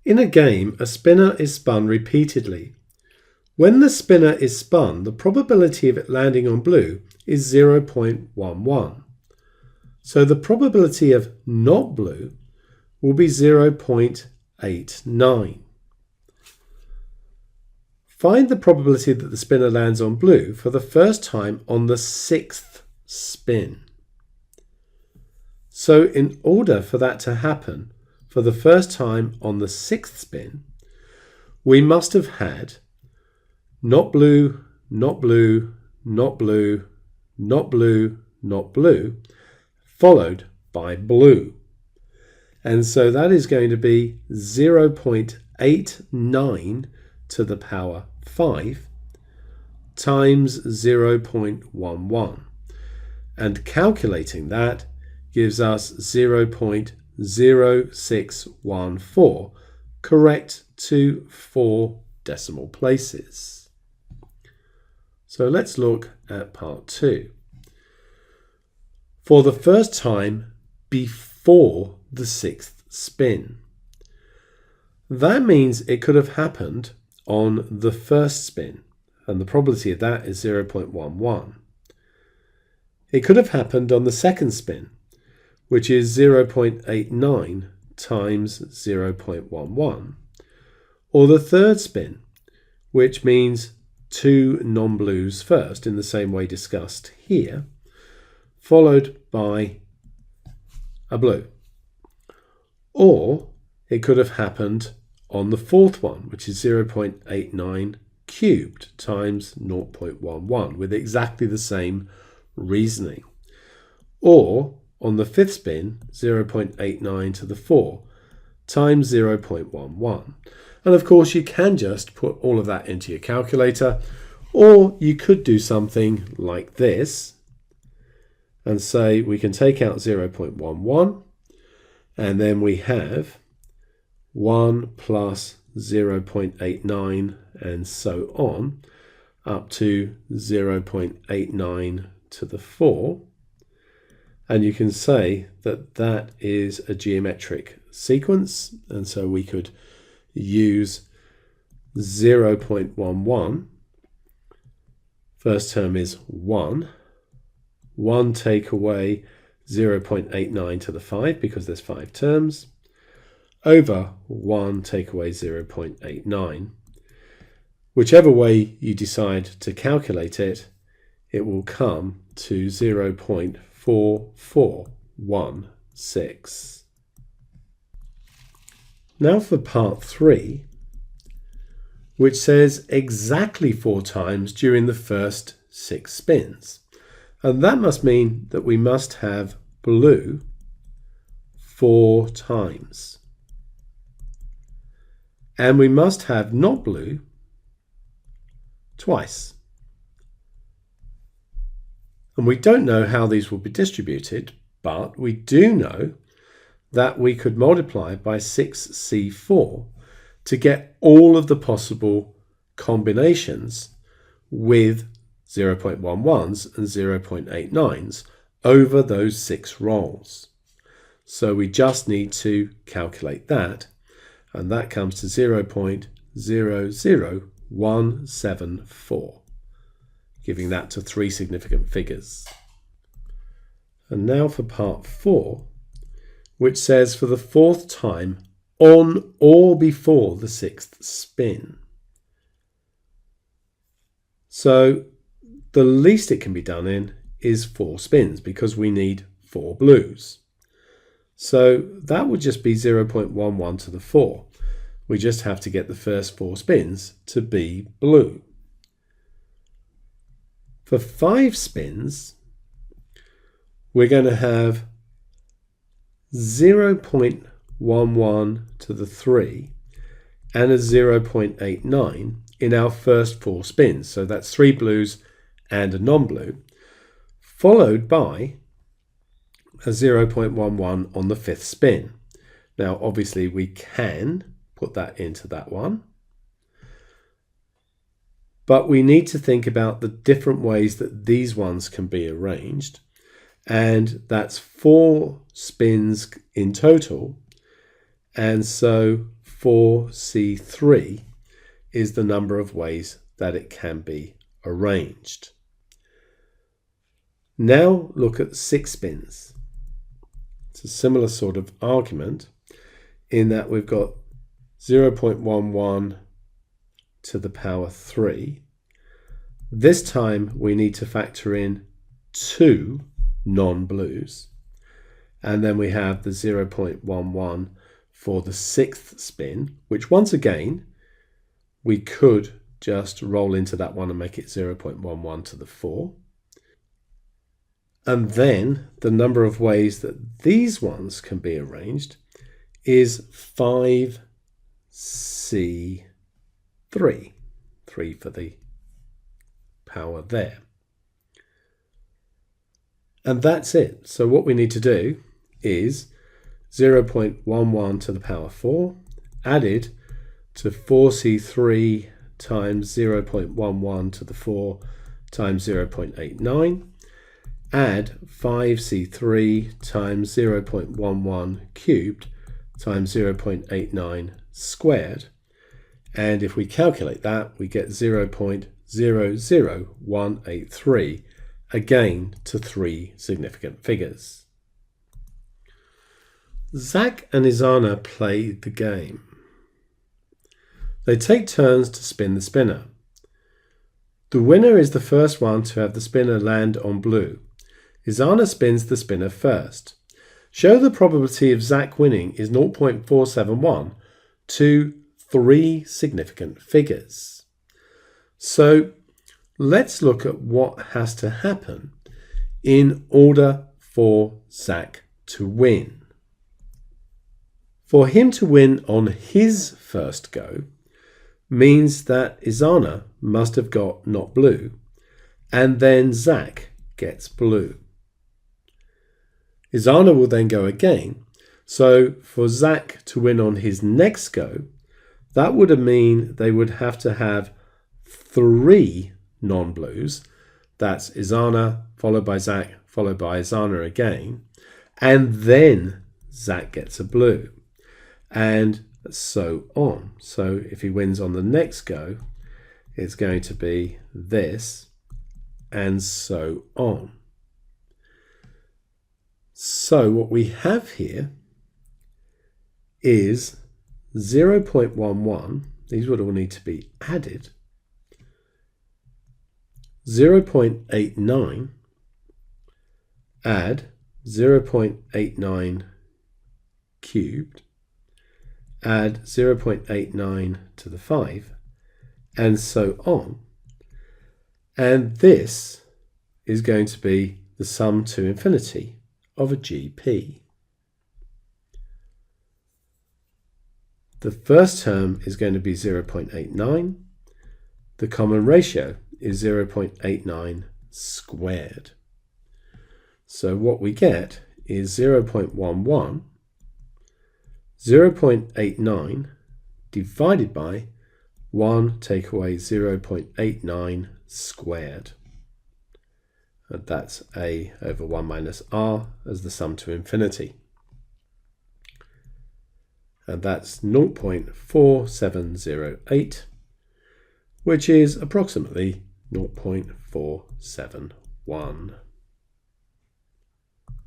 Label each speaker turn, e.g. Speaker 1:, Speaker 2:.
Speaker 1: In a game, a spinner is spun repeatedly. When the spinner is spun, the probability of it landing on blue is 0.11. So the probability of not blue will be 0.89. Find the probability that the spinner lands on blue for the first time on the 6th spin. So in order for that to happen for the first time on the 6th spin, we must have had not blue, not blue, not blue, not blue, not blue, followed by blue. And so that is going to be 0.89 to the power 5 times 0.11. And calculating that gives us 0.0614, correct to 4 decimal places. So let's look at part 2. For the first time before the 6th spin. That means it could have happened on the first spin, and the probability of that is 0.11. It could have happened on the second spin, which is 0.89 times 0.11, or the third spin, which means 2 non-blues first in the same way discussed here, followed by a blue. Or it could have happened on the fourth one, which is 0.89 cubed times 0.11 with exactly the same reasoning. Or on the fifth spin, 0.89 to the 4 times 0.11. And of course, you can just put all of that into your calculator, or you could do something like this and say we can take out 0.11, and then we have 1 plus 0.89 and so on up to 0.89 to the 4. And you can say that that is a geometric sequence, and so we could use 0.11. First term is 1. 1 take away 0.89 to the 5 because there's 5 terms, over 1 take away 0.89. Whichever way you decide to calculate it, it will come to 0.4416. Now for part 3, which says exactly 4 times during the first 6 spins. And that must mean that we must have blue 4 times. And we must have not blue twice. And we don't know how these will be distributed, but we do know that we could multiply by 6C4 to get all of the possible combinations with 0.11s and 0.89s over those 6 rolls. So we just need to calculate that, and that comes to 0.00174, giving that to 3 significant figures. And now for part 4, which says for the 4th time on or before the 6th spin. So the least it can be done in is 4 spins because we need 4 blues. So that would just be 0.11 to the 4. We just have to get the first 4 spins to be blue. For 5 spins, we're going to have 0.11 to the 3 and a 0.89 in our first 4 spins. So that's 3 blues and a non-blue, followed by a 0.11 on the 5th spin. Now, obviously, we can put that into that one, but we need to think about the different ways that these ones can be arranged, and that's 4 spins in total, and so 4C3 is the number of ways that it can be arranged. Now look at 6 spins. It's a similar sort of argument in that we've got 0.11 to the power 3. This time we need to factor in 2 non-blues, and then we have the 0.11 for the 6th spin, which once again we could just roll into that one and make it 0.11 to the 4. And then the number of ways that these ones can be arranged is 5C3, 3 for the power there. And that's it. So what we need to do is 0.11 to the power 4 added to 4C3 times 0.11 to the 4 times 0.89, add 5C3 times 0.11 cubed times 0.89 squared, and if we calculate that, we get 0.00183, again to 3 significant figures. Zach and Izana play the game. They take turns to spin the spinner. The winner is the first one to have the spinner land on blue. Izana spins the spinner first. Show the probability of Zach winning is 0.471 to 3 significant figures. So let's look at what has to happen in order for Zach to win. For him to win on his first go means that Izana must have got not blue, and then Zach gets blue. Izana will then go again, so for Zach to win on his next go, that would mean they would have to have 3 non-blues. That's Izana, followed by Zach, followed by Izana again, and then Zach gets a blue, and so on. So if he wins on the next go, it's going to be this, and so on. So what we have here is 0.11, these would all need to be added, 0.89, add 0.89 cubed, add 0.89 to the 5, and so on. And this is going to be the sum to infinity of a GP. The first term is going to be 0.89. The common ratio is 0.89 squared. So what we get is 0.11, 0.89 divided by 1 take away 0.89 squared. And that's a over 1 minus r as the sum to infinity. And that's 0.4708, which is approximately 0.471.